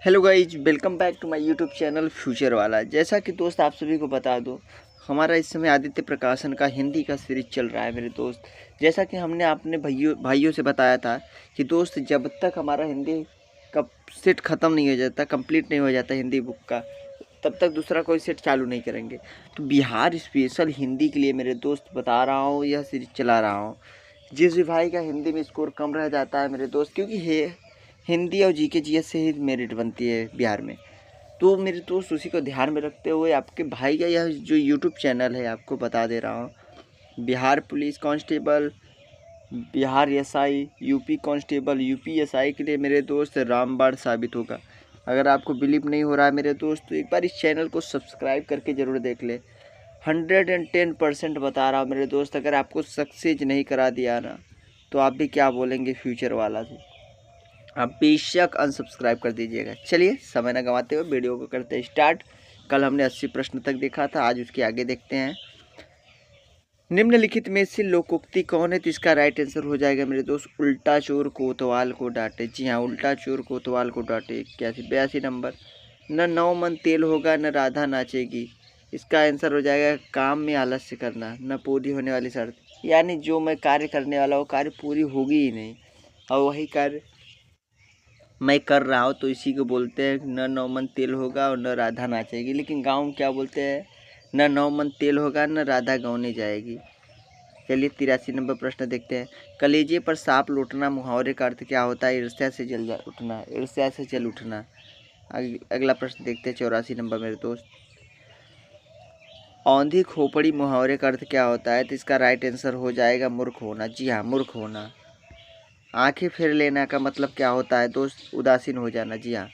Hello guys, welcome back to my YouTube channel future वाला। जैसा कि दोस्त आप सभी को बता दूं, हमारा इस समय आदित्य प्रकाशन का हिंदी का सीरीज चल रहा है मेरे दोस्त। जैसा कि हमने अपने भाइयों से बताया था कि दोस्त, जब तक हमारा हिंदी का सेट ख़त्म नहीं हो जाता, कंप्लीट नहीं हो जाता हिंदी बुक का, तब तक दूसरा कोई सेट चालू नहीं करेंगे। तो बिहार स्पेशल हिंदी के लिए मेरे दोस्त बता रहा हूँ, यह सीरीज चला रहा हूँ। जिस भी भाई का हिंदी में स्कोर कम रह जाता है मेरे दोस्त, क्योंकि हिंदी और जीके जीएस से ही मेरिट बनती है बिहार में, तो मेरे दोस्त उसी को ध्यान में रखते हुए आपके भाई का यह जो यूट्यूब चैनल है आपको बता दे रहा हूँ। Bihar police constable, Bihar SI, UP constable, UP SI के लिए मेरे दोस्त रामबाण साबित होगा। अगर आपको बिलीव नहीं हो रहा है मेरे दोस्त, तो एक बार इस चैनल को सब्सक्राइब करके ज़रूर देख ले। 110% बता रहा हूँ मेरे दोस्त, अगर आपको सक्सेस नहीं करा दिया ना, तो आप भी क्या बोलेंगे फ्यूचर वाला से। आप बेशक अनसब्सक्राइब कर दीजिएगा। चलिए समय न गंवाते हुए वीडियो को करते हैं स्टार्ट। कल हमने 80 प्रश्न तक देखा था, आज उसके आगे देखते हैं। निम्नलिखित में से लोकोक्ति कौन है? तो इसका राइट आंसर हो जाएगा मेरे दोस्त, उल्टा चोर कोतवाल को डांटे। जी हाँ, उल्टा चोर कोतवाल को डांटे। 82 नंबर। न 9 मन तेल होगा न राधा नाचेगी। इसका आंसर हो जाएगा काम में आलस्य करना, न पूरी होने वाली शर्त। यानी जो मैं कार्य करने वाला वो कार्य पूरी होगी ही नहीं, और वही कार्य मैं कर रहा हूँ, तो इसी को बोलते हैं न 9 मन तेल होगा और न राधा नाचेगी। लेकिन गाँव में क्या बोलते हैं? न 9 मन तेल होगा न राधा गाँवने जाएगी। चलिए 83 नंबर प्रश्न देखते हैं। कलेजे पर सांप लौटना मुहावरे का अर्थ क्या होता है? ईर्ष्या से जल उठना, ईर्ष्या से जल उठना। अगला प्रश्न देखते हैं 84 नंबर मेरे दोस्त। औंधी खोपड़ी मुहावरे का अर्थ क्या होता है? तो इसका राइट आंसर हो जाएगा मूर्ख होना। जी हाँ, मूर्ख होना। आंखें फेर लेना का मतलब क्या होता है दोस्त? उदासीन हो जाना। जी हाँ।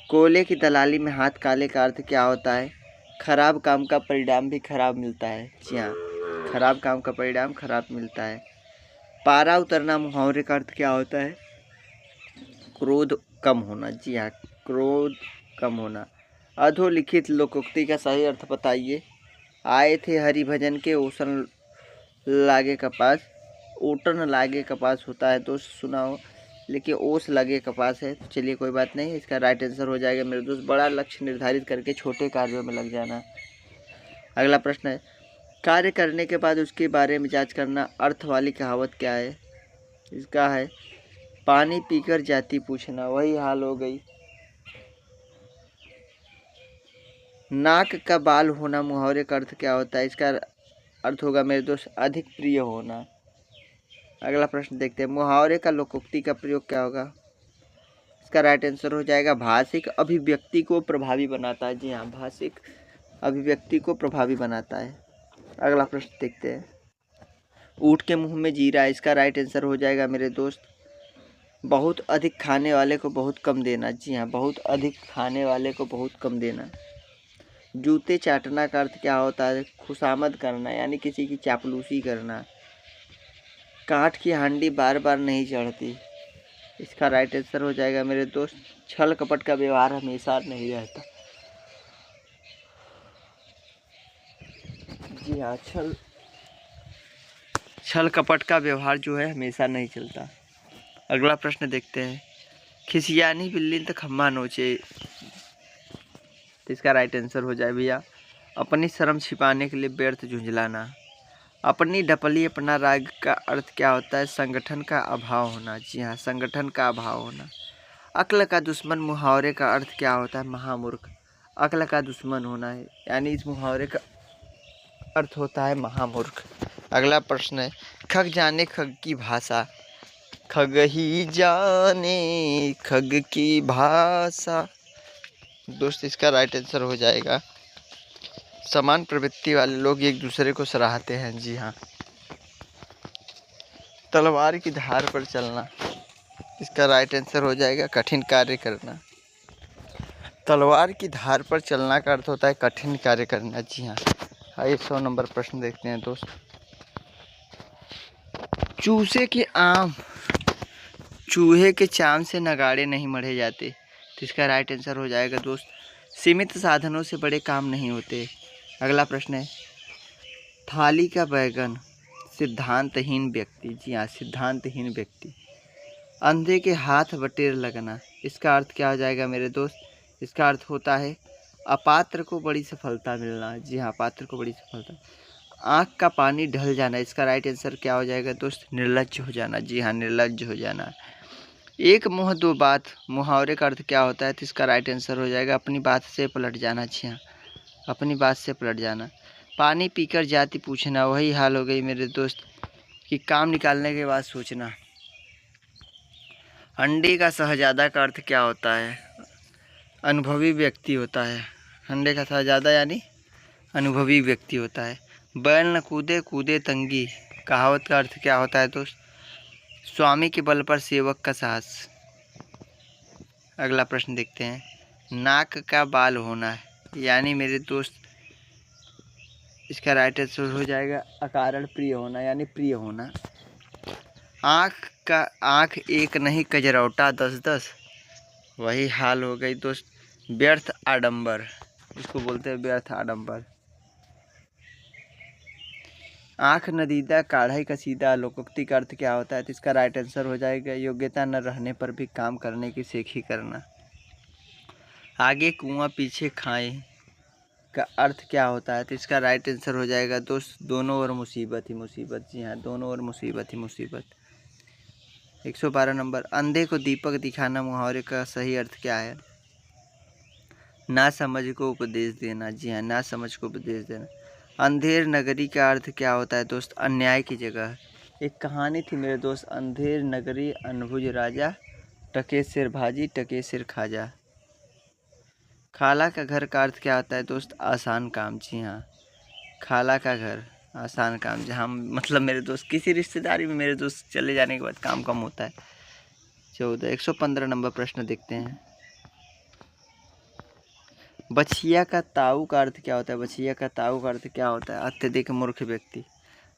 कोयले की दलाली में हाथ काले का अर्थ क्या होता है? खराब काम का परिणाम भी खराब मिलता है। जी हाँ, खराब काम का परिणाम खराब मिलता है। पारा उतरना मुहावरे का अर्थ क्या होता है? क्रोध कम होना। जी हाँ, क्रोध कम होना। अधोलिखित लोकोक्ति का सही अर्थ बताइए। आए थे हरि भजन के ओसन लागे कपास। ओटन लागे कपास होता है दोस्त, सुना हो, लेकिन ओस लगे कपास है। तो चलिए कोई बात नहीं, इसका राइट आंसर हो जाएगा मेरे दोस्त, बड़ा लक्ष्य निर्धारित करके छोटे कार्यों में लग जाना। अगला प्रश्न है, कार्य करने के बाद उसके बारे में जांच करना अर्थ वाली कहावत क्या है? इसका है पानी पीकर जाति पूछना। वही हाल हो गई। नाक का बाल होना मुहावरे का अर्थ क्या होता है? इसका अर्थ होगा मेरे दोस्त अधिक प्रिय होना। अगला प्रश्न देखते हैं, मुहावरे का लोकोक्ति का प्रयोग क्या होगा? इसका राइट आंसर हो जाएगा भाषिक अभिव्यक्ति को प्रभावी बनाता है। जी हाँ, भाषिक अभिव्यक्ति को प्रभावी बनाता है। अगला प्रश्न देखते हैं, ऊँट के मुंह में जीरा। इसका राइट आंसर हो जाएगा मेरे दोस्त बहुत अधिक खाने वाले को बहुत कम देना। जी हाँ, बहुत अधिक खाने वाले को बहुत कम देना। जूते चाटना का अर्थ क्या होता है? खुशामद करना, यानी किसी की चापलूसी करना। काठ की हांडी बार बार नहीं चढ़ती। इसका राइट आंसर हो जाएगा मेरे दोस्त छल कपट का व्यवहार हमेशा नहीं रहता। जी हाँ, छल कपट का व्यवहार जो है हमेशा नहीं चलता। अगला प्रश्न देखते हैं, खिसियानी बिल्ली तो खम्मा नोचे। तो इसका राइट आंसर हो जाए भैया अपनी शर्म छिपाने के लिए व्यर्थ झुंझलाना। अपनी ढपली अपना राग का अर्थ क्या होता है? संगठन का अभाव होना। जी हाँ, संगठन का अभाव होना। अक्ल का दुश्मन मुहावरे का अर्थ क्या होता है? महामूर्ख। अक्ल का दुश्मन होना है, यानी इस मुहावरे का अर्थ होता है महामूर्ख। अगला प्रश्न है, खग जाने खग की भाषा। खग ही जाने खग की भाषा। दोस्त इसका राइट आंसर हो जाएगा समान प्रवृत्ति वाले लोग एक दूसरे को सराहते हैं। जी हाँ। तलवार की धार पर चलना। इसका राइट आंसर हो जाएगा कठिन कार्य करना। तलवार की धार पर चलना का अर्थ होता है कठिन कार्य करना। जी हाँ। आइए 100 नंबर प्रश्न देखते हैं दोस्त। चूहे के चाम से नगाड़े नहीं मढ़े जाते। तो इसका राइट आंसर हो जाएगा दोस्त सीमित साधनों से बड़े काम नहीं होते। अगला प्रश्न है, थाली का बैगन सिद्धांतहीन व्यक्ति। जी हाँ, सिद्धांतहीन व्यक्ति। अंधे के हाथ बटेर लगना, इसका अर्थ क्या हो जाएगा मेरे दोस्त? इसका अर्थ होता है अपात्र को बड़ी सफलता मिलना। जी हाँ, पात्र को बड़ी सफलता। आँख का पानी ढल जाना, इसका राइट आंसर क्या हो जाएगा दोस्त? निर्लज्ज हो जाना। जी हाँ, निर्लज्ज हो जाना। एक मुँह दो बात, मुहावरे का अर्थ क्या होता है? तो इसका राइट आंसर हो जाएगा अपनी बात से पलट जाना। जी हाँ, अपनी बात से पलट जाना। पानी पीकर जाति पूछना, वही हाल हो गई मेरे दोस्त कि काम निकालने के बाद सोचना। अंडे का शहजादा का अर्थ क्या होता है? अनुभवी व्यक्ति होता है। अंडे का शहजादा यानी अनुभवी व्यक्ति होता है। बैल न कूदे कूदे तंगी, कहावत का अर्थ क्या होता है दोस्त? स्वामी के बल पर सेवक का साहस। अगला प्रश्न देखते हैं। नाक का बाल होना, यानी मेरे दोस्त इसका राइट आंसर हो जाएगा अकारण प्रिय होना, यानी प्रिय होना। आँख एक नहीं कजरौटा 10-10, वही हाल हो गई दोस्त व्यर्थ आडंबर, इसको बोलते हैं व्यर्थ आडंबर। आँख नदीदा काढ़ई कसीदा, लोकोक्ति का अर्थ क्या होता है? तो इसका राइट आंसर हो जाएगा योग्यता न रहने पर भी काम करने की सेखी करना। आगे कुआं पीछे खाए का अर्थ क्या होता है? तो इसका राइट आंसर हो जाएगा दोस्त दोनों ओर मुसीबत ही मुसीबत। जी हाँ, दोनों ओर मुसीबत ही मुसीबत। 112 नंबर। अंधे को दीपक दिखाना, मुहावरे का सही अर्थ क्या है? ना समझ को उपदेश देना। जी हाँ, ना समझ को उपदेश देना। अंधेर नगरी का अर्थ क्या होता है दोस्त? अन्याय की जगह। एक कहानी थी मेरे दोस्त, अंधेर नगरी अनभुज राजा, टके सिर भाजी टके सिर खाजा। खाला का घर का अर्थ क्या होता है दोस्त? आसान काम। जी हाँ, खाला का घर आसान काम, जहाँ मतलब मेरे दोस्त किसी रिश्तेदारी में मेरे दोस्त चले जाने के बाद काम कम होता है। 115 नंबर प्रश्न देखते हैं। बछिया का ताऊ का अर्थ क्या होता है? बछिया का ताऊ का अर्थ क्या होता है? अत्यधिक मूर्ख व्यक्ति,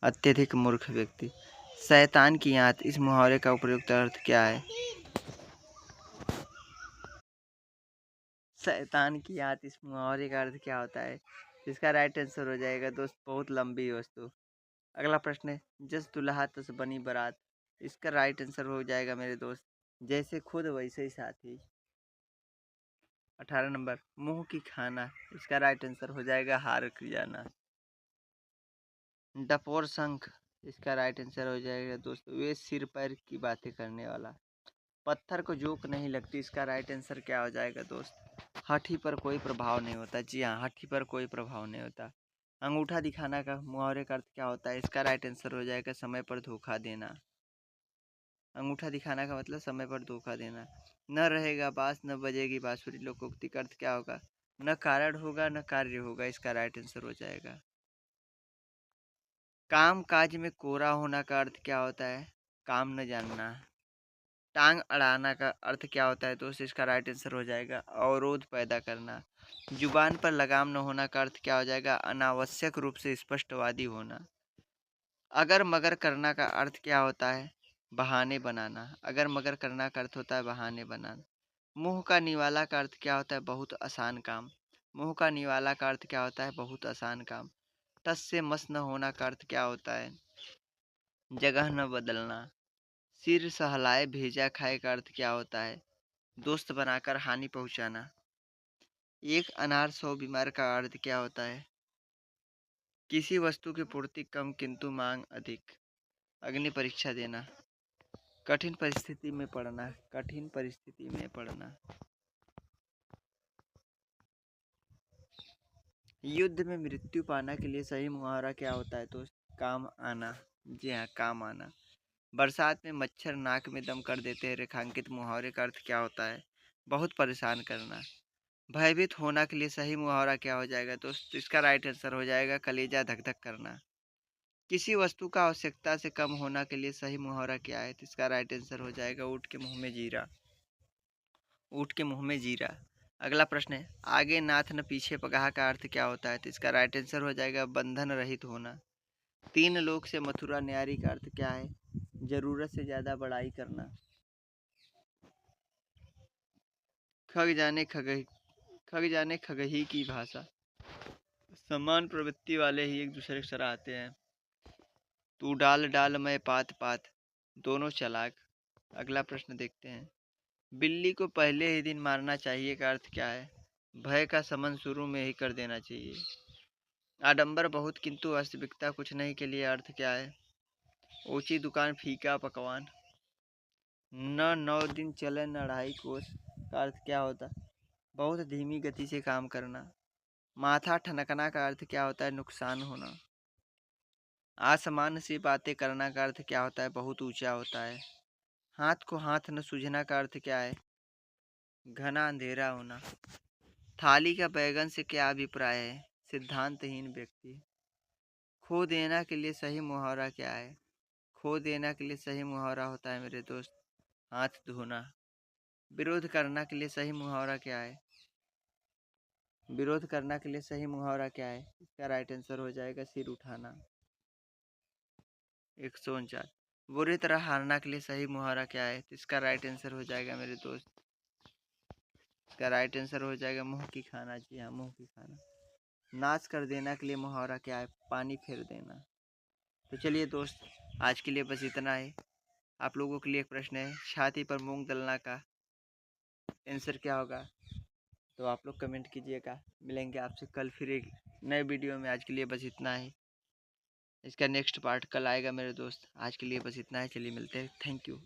अत्यधिक मूर्ख व्यक्ति। शैतान की आंत, इस मुहावरे का उपयुक्त अर्थ क्या है? शैतान की आंत, इस मुहावरे का अर्थ क्या होता है? इसका राइट आंसर हो जाएगा दोस्त बहुत लंबी वस्तु। अगला प्रश्न है। जस दुल्हा तस बनी बारात, इसका राइट आंसर हो जाएगा मेरे दोस्त जैसे खुद वैसे ही साथी। 18 नंबर। मुंह की खाना, इसका राइट आंसर हो जाएगा हार जाना। डपोर शंख, इसका राइट आंसर हो जाएगा दोस्त वे सिर पैर की बातें करने वाला। पत्थर को जोक नहीं लगती, इसका राइट आंसर क्या हो जाएगा दोस्त? हाथी पर कोई प्रभाव नहीं होता। जी हाँ, हाथी पर कोई प्रभाव नहीं होता। अंगूठा दिखाना का मुहावरे का अर्थ क्या होता है? इसका राइट आंसर हो जाएगा समय पर धोखा देना। अंगूठा दिखाना का मतलब समय पर धोखा देना। न रहेगा बांस न बजेगी बांसुरी, लोकोक्ति का अर्थ क्या होगा? न कारण होगा न कार्य होगा, इसका राइट आंसर हो जाएगा। काम काज में कोरा होना का अर्थ क्या होता है? काम न जानना। टांग अड़ाना का अर्थ क्या होता है दोस्त? इसका राइट आंसर हो जाएगा अवरोध पैदा करना। जुबान पर लगाम न होना का अर्थ क्या हो जाएगा? अनावश्यक रूप से स्पष्टवादी होना। अगर मगर करना का अर्थ क्या होता है? बहाने बनाना। अगर मगर करना का अर्थ होता है बहाने बनाना। मुंह का निवाला का अर्थ क्या होता है? बहुत आसान काम। मुंह का निवाला का अर्थ क्या होता है? बहुत आसान काम। तस से मस न होना का अर्थ क्या होता है? जगह न बदलना। सिर सहलाए भेजा खाए का अर्थ क्या होता है? दोस्त बनाकर हानि पहुंचाना। एक अनार 100 बीमार का अर्थ क्या होता है? किसी वस्तु की पूर्ति कम किंतु मांग अधिक। अग्नि परीक्षा देना। कठिन परिस्थिति में पड़ना, कठिन परिस्थिति में पड़ना। युद्ध में मृत्यु पाना के लिए सही मुहावरा क्या होता है दोस्त? काम आना। जी हाँ, काम आना। बरसात में मच्छर नाक में दम कर देते हैं, रेखांकित मुहावरे का अर्थ क्या होता है? बहुत परेशान करना। भयभीत होना के लिए सही मुहावरा क्या हो जाएगा दोस्त? इसका राइट आंसर हो जाएगा कलेजा धक धक करना। किसी वस्तु का आवश्यकता से कम होना के लिए सही मुहावरा क्या है? तो इसका राइट आंसर हो जाएगा ऊँट के मुंह में जीरा। ऊँट के मुंह में जीरा। अगला प्रश्न है। आगे नाथ न पीछे पगाह का अर्थ क्या होता है? तो इसका राइट आंसर हो जाएगा बंधन रहित होना। 3 लोक से मथुरा न्यारी का अर्थ क्या है? जरूरत से ज्यादा बड़ाई करना। खग जाने खगही की भाषा, समान प्रवृत्ति वाले ही एक दूसरे की सराहते हैं। तू डाल डाल मैं पात पात, दोनों चालाक। अगला प्रश्न देखते हैं। बिल्ली को पहले ही दिन मारना चाहिए का अर्थ क्या है? भय का शमन शुरू में ही कर देना चाहिए। आडंबर बहुत किंतु वास्तविकता कुछ नहीं के लिए अर्थ क्या है? ऊंची दुकान फीका पकवान। न 9 दिन चले न 2.5 कोस का अर्थ क्या होता है? बहुत धीमी गति से काम करना। माथा ठनकना का अर्थ क्या होता है? नुकसान होना। आसमान से बातें करना का अर्थ क्या होता है? बहुत ऊंचा होता है। हाथ को हाथ न सूझना का अर्थ क्या है? घना अंधेरा होना। थाली का बैगन से क्या अभिप्राय है? सिद्धांतहीन व्यक्ति। खो देना के लिए सही मुहावरा क्या है? खो देना के लिए सही मुहावरा होता है मेरे दोस्त, हाथ धोना। विरोध करना के लिए सही मुहावरा क्या है? विरोध करना के लिए सही मुहावरा क्या है? इसका राइट आंसर हो जाएगा सिर उठाना। 149। बुरी तरह हारना के लिए सही मुहावरा क्या है? तो इसका राइट आंसर हो जाएगा मेरे दोस्त, इसका राइट आंसर हो जाएगा मुंह की खाना। जी हाँ, मुंह की खाना। नाश कर देना के लिए मुहावरा क्या है? पानी फेर देना। तो चलिए दोस्त, आज के लिए बस इतना है। आप लोगों के लिए एक प्रश्न है, छाती पर मूंग दलना का आंसर क्या होगा? तो आप लोग कमेंट कीजिएगा। मिलेंगे आपसे कल फिर एक नए वीडियो में। आज के लिए बस इतना है। इसका नेक्स्ट पार्ट कल आएगा मेरे दोस्त। आज के लिए बस इतना है। चलिए मिलते हैं। Thank you.